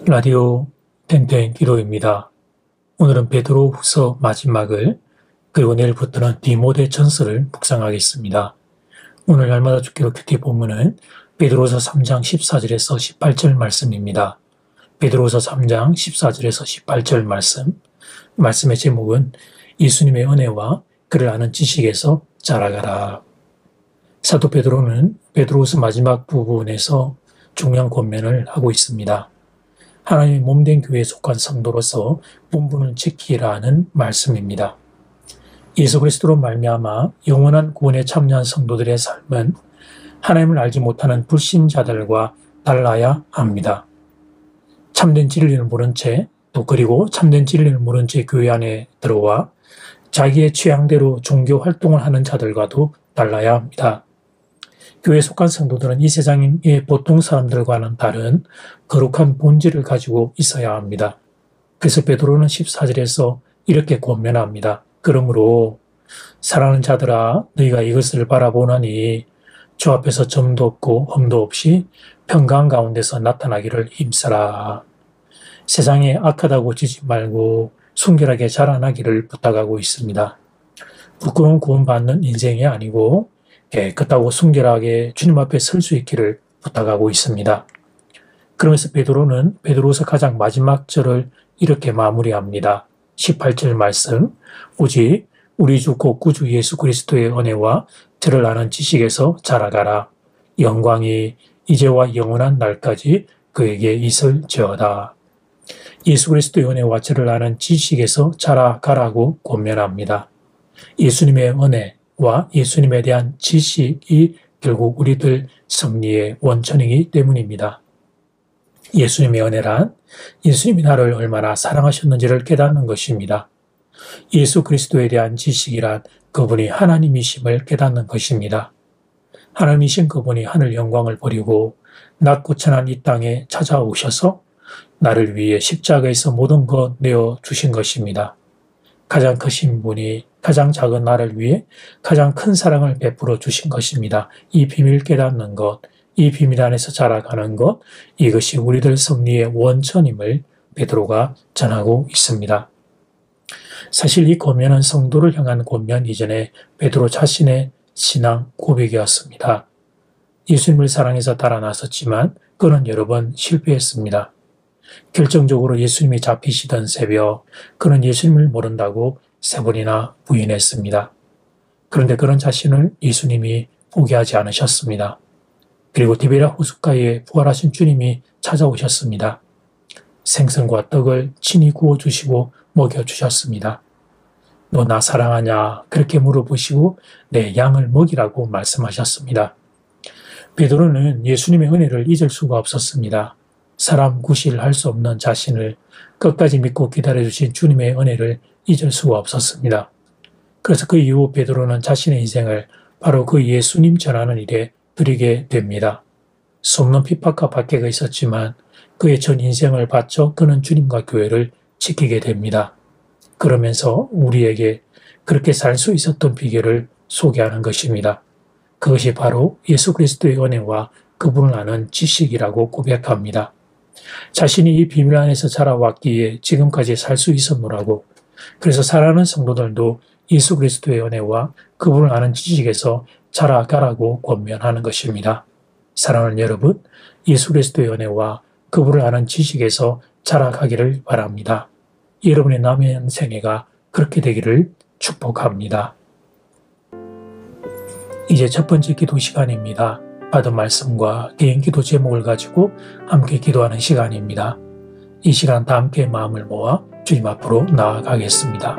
라디오 땡땡 기도입니다. 오늘은 베드로 후서 마지막을 그리고 내일부터는 디모데 전서를 묵상하겠습니다. 오늘 날마다 주기도 큐티 본문은 베드로서 3장 14절에서 18절 말씀입니다. 베드로서 3장 14절에서 18절 말씀의 제목은 예수님의 은혜와 그를 아는 지식에서 자라가라. 사도 베드로는 베드로서 마지막 부분에서 중요한 권면을 하고 있습니다. 하나님의 몸된 교회에 속한 성도로서 본분을 지키라는 말씀입니다. 예수 그리스도로 말미암아 영원한 구원에 참여한 성도들의 삶은 하나님을 알지 못하는 불신자들과 달라야 합니다. 참된 진리를 모른 채 또 그리고 참된 진리를 모른 채 교회 안에 들어와 자기의 취향대로 종교 활동을 하는 자들과도 달라야 합니다. 교회에 속한 성도들은 이 세상의 보통 사람들과는 다른 거룩한 본질을 가지고 있어야 합니다. 그래서 베드로는 14절에서 이렇게 권면합니다. 그러므로 사랑하는 자들아 너희가 이것을 바라보나니 주 앞에서 점도 없고 흠도 없이 평강 가운데서 나타나기를 힘쓰라. 세상에 악하다고 지지 말고 순결하게 자라나기를 부탁하고 있습니다. 부끄러운 구원받는 인생이 아니고 깨끗하고 순결하게 주님 앞에 설 수 있기를 부탁하고 있습니다. 그러면서 베드로는 베드로서 가장 마지막 절을 이렇게 마무리합니다. 18절 말씀, 오직 우리 주 곧 구주 예수 그리스도의 은혜와 저를 아는 지식에서 자라가라. 영광이 이제와 영원한 날까지 그에게 있을지어다. 예수 그리스도의 은혜와 저를 아는 지식에서 자라가라고 권면합니다. 예수님의 은혜와 예수님에 대한 지식이 결국 우리들 승리의 원천이기 때문입니다. 예수님의 은혜란 예수님이 나를 얼마나 사랑하셨는지를 깨닫는 것입니다. 예수 그리스도에 대한 지식이란 그분이 하나님이심을 깨닫는 것입니다. 하나님이신 그분이 하늘 영광을 버리고 낮고 천한 이 땅에 찾아오셔서 나를 위해 십자가에서 모든 것 내어주신 것입니다. 가장 크신 분이 가장 작은 나를 위해 가장 큰 사랑을 베풀어 주신 것입니다. 이 비밀 깨닫는 것, 이 비밀 안에서 자라가는 것, 이것이 우리들 승리의 원천임을 베드로가 전하고 있습니다. 사실 이 권면은 성도를 향한 권면 이전에 베드로 자신의 신앙 고백이었습니다. 예수님을 사랑해서 달아났었지만 그는 여러 번 실패했습니다. 결정적으로 예수님이 잡히시던 새벽, 그는 예수님을 모른다고 3번이나 부인했습니다. 그런데 그런 자신을 예수님이 포기하지 않으셨습니다. 그리고 디베랴 호숫가에 부활하신 주님이 찾아오셨습니다. 생선과 떡을 친히 구워주시고 먹여주셨습니다. 너 나 사랑하냐? 그렇게 물어보시고 내 양을 먹이라고 말씀하셨습니다. 베드로는 예수님의 은혜를 잊을 수가 없었습니다. 사람 구실할 수 없는 자신을 끝까지 믿고 기다려주신 주님의 은혜를 잊을 수가 없었습니다. 그래서 그 이후 베드로는 자신의 인생을 바로 그 예수님 전하는 일에 드리게 됩니다. 수없는 핍박과 박해가 있었지만 그의 전 인생을 바쳐 그는 주님과 교회를 지키게 됩니다. 그러면서 우리에게 그렇게 살 수 있었던 비결을 소개하는 것입니다. 그것이 바로 예수 그리스도의 은혜와 그분을 아는 지식이라고 고백합니다. 자신이 이 비밀 안에서 자라왔기에 지금까지 살 수 있었노라고. 그래서 사랑하는 성도들도 예수 그리스도의 은혜와 그분을 아는 지식에서 자라가라고 권면하는 것입니다. 사랑하는 여러분, 예수 그리스도의 은혜와 그분을 아는 지식에서 자라가기를 바랍니다. 여러분의 남은 생애가 그렇게 되기를 축복합니다. 이제 첫 번째 기도 시간입니다. 받은 말씀과 개인 기도 제목을 가지고 함께 기도하는 시간입니다. 이 시간 다 함께 마음을 모아 주님 앞으로 나아가겠습니다.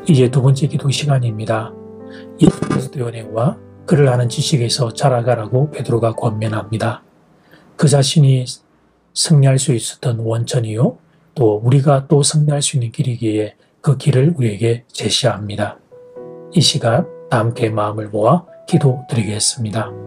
이제 두 번째 기도 시간입니다. 예수 그리스도의 은혜와 그를 아는 지식에서 자라가라고 베드로가 권면합니다. 그 자신이 승리할 수 있었던 원천이요, 또 우리가 또 승리할 수 있는 길이기에 그 길을 우리에게 제시합니다. 이 시간 다 함께 마음을 모아 기도드리겠습니다.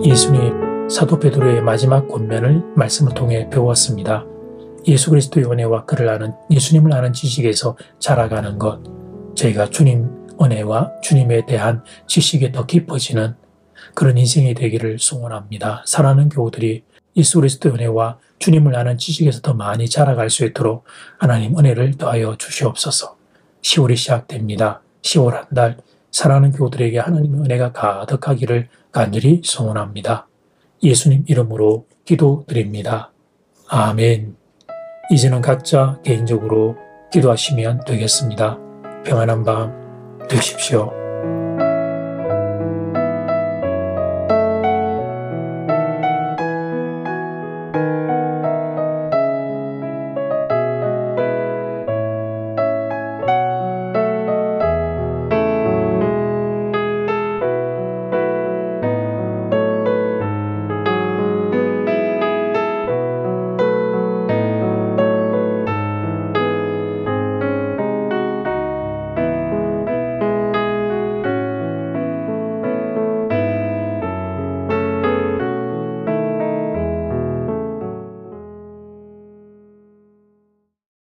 예수님, 사도 베드로의 마지막 권면을 말씀을 통해 배웠습니다. 예수 그리스도의 은혜와 그를 아는, 예수님을 아는 지식에서 자라가는 것, 저희가 주님 은혜와 주님에 대한 지식이 더 깊어지는 그런 인생이 되기를 소원합니다. 사랑하는 교우들이 예수 그리스도의 은혜와 주님을 아는 지식에서 더 많이 자라갈 수 있도록 하나님 은혜를 더하여 주시옵소서. 10월이 시작됩니다. 10월 한 달 사랑하는 교우들에게 하나님의 은혜가 가득하기를 간절히 소원합니다. 예수님 이름으로 기도드립니다. 아멘. 이제는 각자 개인적으로 기도하시면 되겠습니다. 평안한 밤 되십시오.